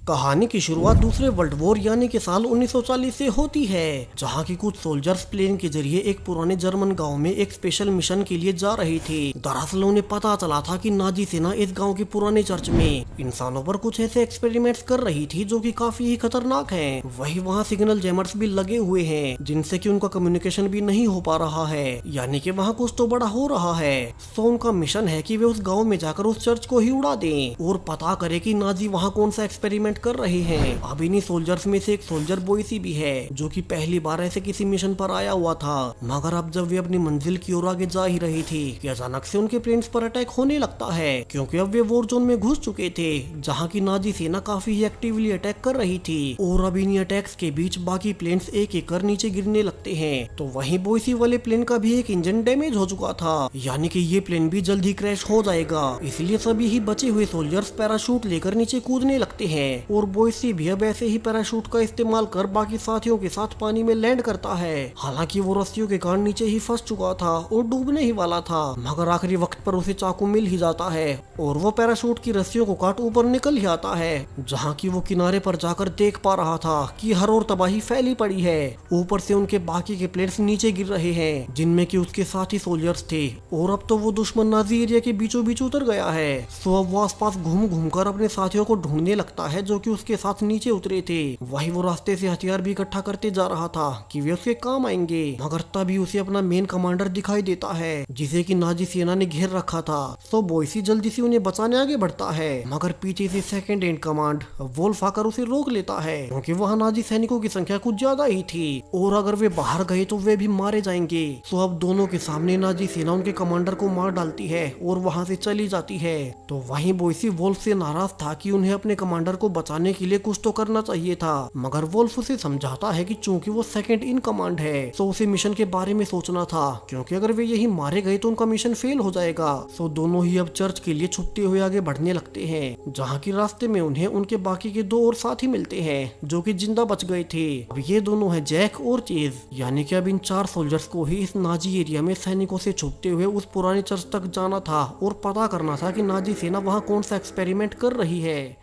कहानी की शुरुआत दूसरे वर्ल्ड वॉर यानी कि साल 1940 से होती है, जहां की कुछ सोल्जर्स प्लेन के जरिए एक पुराने जर्मन गांव में एक स्पेशल मिशन के लिए जा रही थी। दरअसल उन्हें पता चला था कि नाजी सेना इस गांव के पुराने चर्च में इंसानों पर कुछ ऐसे एक्सपेरिमेंट्स कर रही थी जो कि काफी ही खतरनाक हैं। वही वहां सिग्नल जैमर्स भी लगे हुए हैं जिनसे कि उनका कम्युनिकेशन भी नहीं हो पा रहा है, यानी कि वहाँ कुछ तो बड़ा हो रहा है। तो उनका मिशन है कि वे उस गाँव में जाकर उस चर्च को ही उड़ा दें और पता करे कि नाजी वहाँ कौन सा एक्सपेरिमेंट कर रहे हैं। अब इन्हीं सोल्जर्स में से एक सोल्जर बॉयसी भी है जो कि पहली बार ऐसे किसी मिशन पर आया हुआ था। मगर अब जब वे अपनी मंजिल की ओर आगे जा ही रही थी कि अचानक से उनके प्लेन्स पर अटैक होने लगता है, क्योंकि अब वे वॉर जोन में घुस चुके थे जहां की नाजी सेना काफी ही एक्टिवली अटैक कर रही थी। और अब इन्हीं अटैक्स के बीच बाकी प्लेन्स एक एक कर नीचे गिरने लगते हैं। तो वहीं बॉयसी वाले प्लेन का भी एक इंजन डैमेज हो चुका था, यानी कि ये प्लेन भी जल्द ही क्रैश हो जाएगा। इसलिए सभी ही बचे हुए सोल्जर्स पैराशूट लेकर नीचे कूदने लगते हैं और बॉयसी भी अब ऐसे ही पैराशूट का इस्तेमाल कर बाकी साथियों के साथ पानी में लैंड करता है। हालांकि वो रस्सियों के कारण नीचे ही फंस चुका था और डूबने ही वाला था, मगर आखिरी वक्त पर उसे चाकू मिल ही जाता है और वो पैराशूट की रस्सियों को काट ऊपर निकल ही आता है, जहाँ की वो किनारे पर जाकर देख पा रहा था कि हर ओर तबाही फैली पड़ी है। ऊपर से उनके बाकी के प्लेन्स नीचे गिर रहे हैं जिनमें कि उसके साथी सोल्जर्स थे, और अब तो वो दुश्मन नाजी एरिया के बीचों बीच उतर गया है। सो अब वो आसपास घूम घूम कर अपने साथियों को ढूंढने लगता है जो कि उसके साथ नीचे उतरे थे। वही वो रास्ते से हथियार भी इकट्ठा करते जा रहा था कि वे उसके काम आएंगे, मगर तभी उसे अपना मेन कमांडर दिखाई देता है जिसे कि नाजी सेना ने घेर रखा था। तो बॉयसी जल्दी से उन्हें बचाने आगे बढ़ता है, मगर पीछे से सेकंड इन कमांड वोल्फ आकर उसे रोक लेता है, क्योंकि वहाँ नाजी सैनिकों की संख्या कुछ ज्यादा ही थी और अगर वे बाहर गए तो वे भी मारे जाएंगे। तो अब दोनों के सामने नाजी सेना उनके कमांडर को मार डालती है और वहाँ से चली जाती है। तो वहीं बॉयसी वोल्फ से नाराज था कि उन्हें अपने कमांडर को बचाने के लिए कुछ तो करना चाहिए था, मगर वोल्फ उसे समझाता है कि चूंकि वो सेकंड इन कमांड है तो उसे मिशन के बारे में सोचना था, क्योंकि अगर वे यही मारे गए तो उनका मिशन फेल हो जाएगा। तो दोनों ही अब चर्च के लिए छुपते हुए आगे बढ़ने लगते हैं, जहाँ की रास्ते में उन्हें उनके बाकी के दो और साथी मिलते हैं जो कि जिंदा बच गए थे। अब ये दोनों है जैक और चेज, यानी कि अब इन चार सोल्जर्स को ही इस नाजी एरिया में सैनिकों से छुपते हुए उस पुराने चर्च तक जाना था और पता करना था कि नाजी सेना वहाँ कौन सा एक्सपेरिमेंट कर रही है।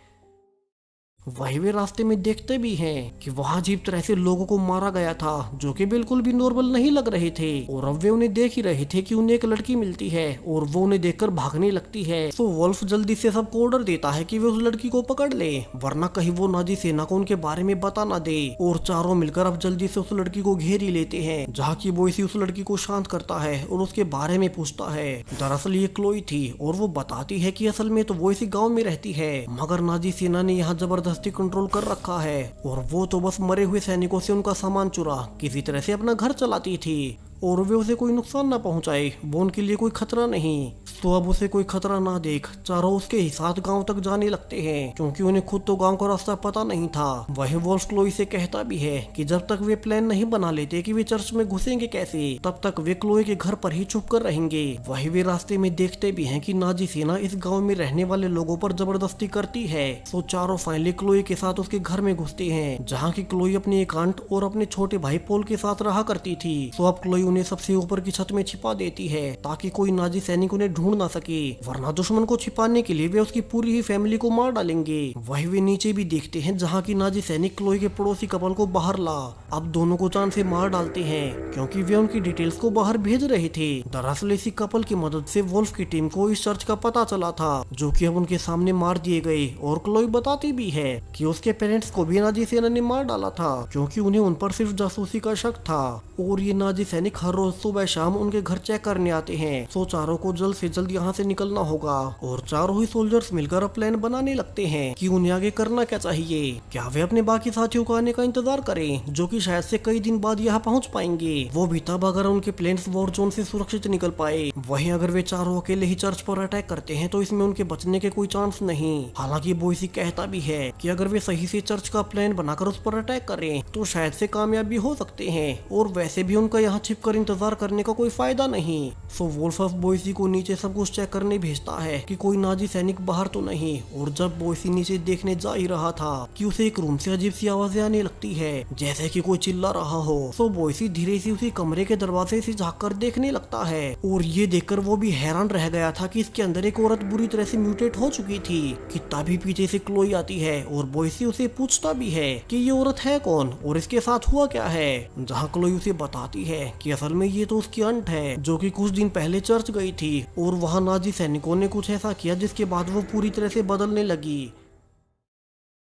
वही वे रास्ते में देखते भी हैं कि वहाँ अजीब तरह से लोगों को मारा गया था जो कि बिल्कुल भी नॉर्मल नहीं लग रहे थे, और अब वे उन्हें देख ही रहे थे कि उन्हें एक लड़की मिलती है और वो उन्हें देखकर भागने लगती है। तो वोल्फ जल्दी से सबको ऑर्डर देता है कि वे उस लड़की को पकड़ ले, वरना कहीं वो नाजी सेना को उनके बारे में बता ना दे। और चारों मिलकर अब जल्दी से उस लड़की को घेर ही लेते हैं, जहाँ की बॉयसी उस लड़की को शांत करता है और उसके बारे में पूछता है। दरअसल ये क्लोई थी और वो बताती है कि असल में तो वो इसी गाँव में रहती है, मगर नाजी सेना ने यहाँ जबरदस्ती कंट्रोल कर रखा है और वो तो बस मरे हुए सैनिकों से उनका सामान चुरा किसी तरह से अपना घर चलाती थी, और वे उसे कोई नुकसान ना पहुंचाए, वो उनके लिए कोई खतरा नहीं। तो अब उसे कोई खतरा ना देख चारों उसके ही साथ गांव तक जाने लगते हैं, क्योंकि उन्हें खुद तो गांव का रास्ता पता नहीं था। वही वोल्फ क्लोई से कहता भी है कि जब तक वे प्लान नहीं बना लेते कि वे चर्च में घुसेंगे कैसे, तब तक वे क्लोई के घर पर ही छुप कर रहेंगे। वही वे रास्ते में देखते भी हैं कि नाजी सेना इस गाँव में रहने वाले लोगों पर जबरदस्ती करती है। तो चारों फाइनली क्लोई के साथ उसके घर में घुसते हैं, जहाँ की क्लोई अपनी एक आंट और अपने छोटे भाई पोल के साथ रहा करती थी। तो अब क्लोई उन्हें सबसे ऊपर की छत में छिपा देती है ताकि कोई नाजी सैनिक उन्हें ढूंढ ना सके, वरना दुश्मन को छिपाने के लिए वे उसकी पूरी ही फैमिली को मार डालेंगे। वही वे नीचे भी देखते हैं जहाँ की नाजी सैनिक क्लोई के पड़ोसी कपल को बाहर ला अब दोनों को जान से मार डालते हैं, क्योंकि वे उनकी डिटेल्स को बाहर भेज रहे थे। दरअसल इसी कपल की मदद से वोल्फ की टीम को इस चर्च का पता चला था जो कि अब उनके सामने मार दिए गए, और क्लोई बताती भी है कि उसके पेरेंट्स को भी नाजी सेना ने मार डाला था क्योंकि उन्हें उन पर सिर्फ जासूसी का शक था। और ये नाजी सैनिक हर रोज सुबह शाम उनके घर चेक करने आते हैं। तो चारों को जल्द से जल्द यहाँ से निकलना होगा, और चारों ही सोल्जर्स मिलकर प्लान बनाने लगते हैं कि उन्हें आगे करना क्या चाहिए। क्या वे अपने बाकी साथियों को आने का इंतजार करें जो कि शायद से कई दिन बाद यहाँ पहुँच पाएंगे, वो भी तब अगर उनके प्लेन्स वॉर जोन से सुरक्षित निकल पाए। वहीं अगर वे चारों अकेले ही चर्च पर अटैक करते हैं तो इसमें उनके बचने के कोई चांस नहीं। हालांकि बॉयसी कहता भी है कि अगर वे सही से चर्च का प्लान बनाकर उस पर अटैक करें तो शायद से कामयाब भी हो सकते हैं, और वैसे भी उनका यहाँ छिपकर कर इंतजार करने का कोई फायदा नहीं। सो वोल्फ अब बोइसी को नीचे सब कुछ चेक करने भेजता है कि कोई नाजी सैनिक बाहर तो नहीं। और जब बोइसी नीचे देखने जा ही रहा था कि उसे एक रूम से अजीब सी आवाजें आने लगती है, जैसे कि कोई चिल्ला रहा हो। सो बोइसी धीरे से उसी कमरे के दरवाजे से झांक कर देखने लगता है और ये देखकर वो भी हैरान रह गया था कि इसके अंदर एक औरत बुरी तरह से म्यूटेट हो चुकी थी। कि तभी पीछे से क्लोई आती है और बोइसी उसे पूछता भी है कि ये औरत है कौन और इसके साथ हुआ क्या है। जहाँ क्लोई उसे बताती है कि असल में ये तो उसकी अंट है जो कि कुछ दिन पहले चर्च गई थी और वहाँ नाजी सैनिकों ने कुछ ऐसा किया जिसके बाद वो पूरी तरह से बदलने लगी।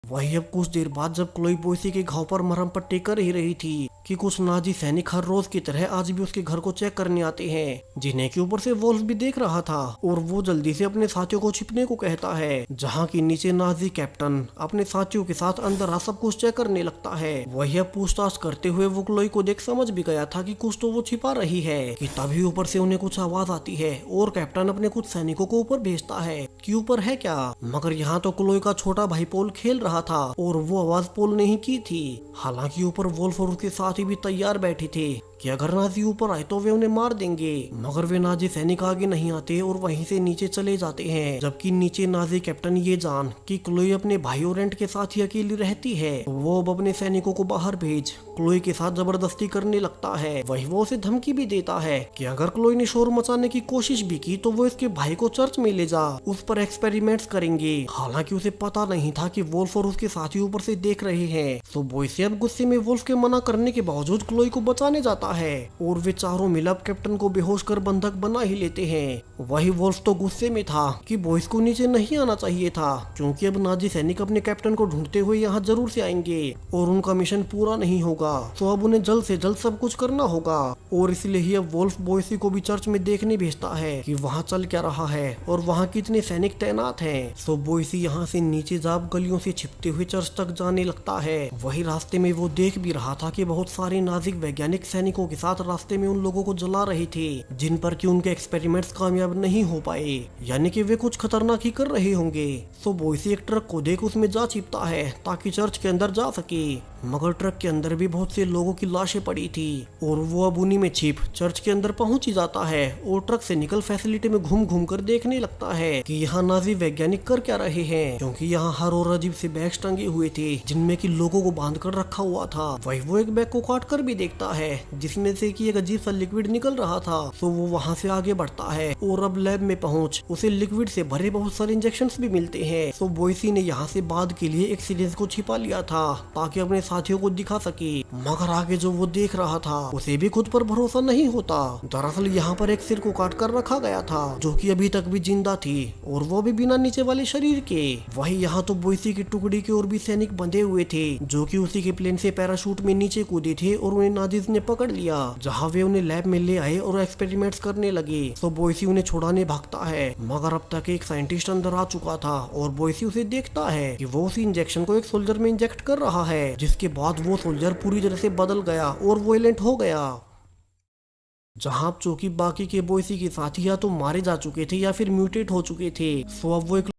वही अब कुछ देर बाद जब क्लोई बोइसी के घाव पर मरहम पट्टी कर ही रही थी कि कुछ नाजी सैनिक हर रोज की तरह आज भी उसके घर को चेक करने आते हैं, जिन्हें के ऊपर से वोल्फ भी देख रहा था। और वो जल्दी से अपने साथियों को छिपने को कहता है, जहाँ की नीचे नाजी कैप्टन अपने साथियों के साथ अंदर आ सब कुछ चेक करने लगता है। वही अब पूछताछ करते हुए वो क्लोई को देख समझ भी गया था कि कुछ तो वो छिपा रही है। कि तभी ऊपर से उन्हें कुछ आवाज आती है और कैप्टन अपने कुछ सैनिकों को ऊपर भेजता है कि ऊपर है क्या। मगर यहाँ तो क्लोई का छोटा भाई पोल खेल रहा था और वो आवाज पोल ने ही की थी। हालांकि ऊपर वोल्फ और उसके साथी भी तैयार बैठे थे कि अगर नाजी ऊपर आए तो वे उन्हें मार देंगे। मगर वे नाजी सैनिक आगे नहीं आते और वहीं से नीचे चले जाते हैं। जबकि नीचे नाजी कैप्टन ये जान कि क्लोई अपने भाई और रेंट के साथ ही अकेली रहती है, वो अब अपने सैनिकों को बाहर भेज क्लोई के साथ जबरदस्ती करने लगता है। वही वो उसे धमकी भी देता है कि अगर क्लोई ने शोर मचाने की कोशिश भी की तो वो इसके भाई को चर्च में ले जा, उस पर एक्सपेरिमेंट्स करेंगे। हालांकि उसे पता नहीं था कि वोल्फ और उसके साथी ऊपर से देख रहे हैं। तो बोइसी अब गुस्से में वोल्फ के मना करने के बावजूद क्लोई को बचाने जाता है और वे चारों मिलकर कैप्टन को बेहोश कर बंधक बना ही लेते हैं। वही वोल्फ तो गुस्से में था कि बॉयज को नीचे नहीं आना चाहिए था, क्योंकि अब नाजी सैनिक अपने कैप्टन को ढूंढते हुए यहाँ जरूर से आएंगे और उनका मिशन पूरा नहीं होगा। तो अब उन्हें जल्द से जल्द सब कुछ करना होगा और इसलिए ही अब वोल्फ बोइसी को भी चर्च में देखने भेजता है कि वहाँ चल क्या रहा है और वहाँ कितने सैनिक तैनात हैं। सो बोइसी यहाँ से नीचे जाब गलियों से छिपते हुए चर्च तक जाने लगता है। वही रास्ते में वो देख भी रहा था कि बहुत सारे नाजिक वैज्ञानिक सैनिकों के साथ रास्ते में उन लोगों को जला रहे थे जिन पर कि उनके एक्सपेरिमेंट्स कामयाब नहीं हो पाए, यानी कि वे कुछ खतरनाक ही कर रहे होंगे। सो बोइसी एक ट्रक को देख उसमें जा छिपता है ताकि चर्च के अंदर जा सके। मगर ट्रक के अंदर भी बहुत से लोगों की लाशें पड़ी थी और वो अब उन्हीं में छिप चर्च के अंदर पहुंच ही जाता है और ट्रक से निकल फैसिलिटी में घूम घूम कर देखने लगता है कि यहाँ नाजी वैज्ञानिक कर क्या रहे हैं, क्योंकि यहाँ हर और अजीब से बैग्स टंगे हुए थे जिनमें कि लोगों को बांध कर रखा हुआ था। वही वो एक बैग को काट कर भी देखता है जिसमें से कि एक अजीब सा लिक्विड निकल रहा था। तो वो वहाँ से आगे बढ़ता है और अब लैब में पहुंच उसे लिक्विड से भरे बहुत सारे इंजेक्शंस भी मिलते हैं। तो बोइसी ने यहाँ से बाद के लिए एक सीरीज को छिपा लिया था ताकि अपने साथियों को दिखा सके। मगर आगे जो वो देख रहा था उसे भी खुद पर भरोसा नहीं होता। दरअसल यहाँ पर एक सिर को काट कर रखा गया था जो कि अभी तक भी जिंदा थी और वो भी बिना नीचे वाले शरीर के। वही यहाँ तो बोइसी की टुकड़ी के और भी सैनिक बंधे हुए थे जो कि उसी के प्लेन से पैराशूट में नीचे कूदे थे और उन्हें नाजिज ने पकड़ लिया, जहाँ वे उन्हें लैब में ले आए और एक्सपेरिमेंट्स करने लगे। तो बोइसी उन्हें छुड़ाने भागता है मगर अब तक एक साइंटिस्ट अंदर आ चुका था और बोइसी उसे देखता है कि वो उसी इंजेक्शन को एक सोल्जर में इंजेक्ट कर रहा है, जिसके बाद वो सोल्जर पूरी तरह से बदल गया और वोयलेंट हो गया। जहां चूंकि बाकी के बोइसी के साथी या तो मारे जा चुके थे या फिर म्यूटेट हो चुके थे। सो अब वो एक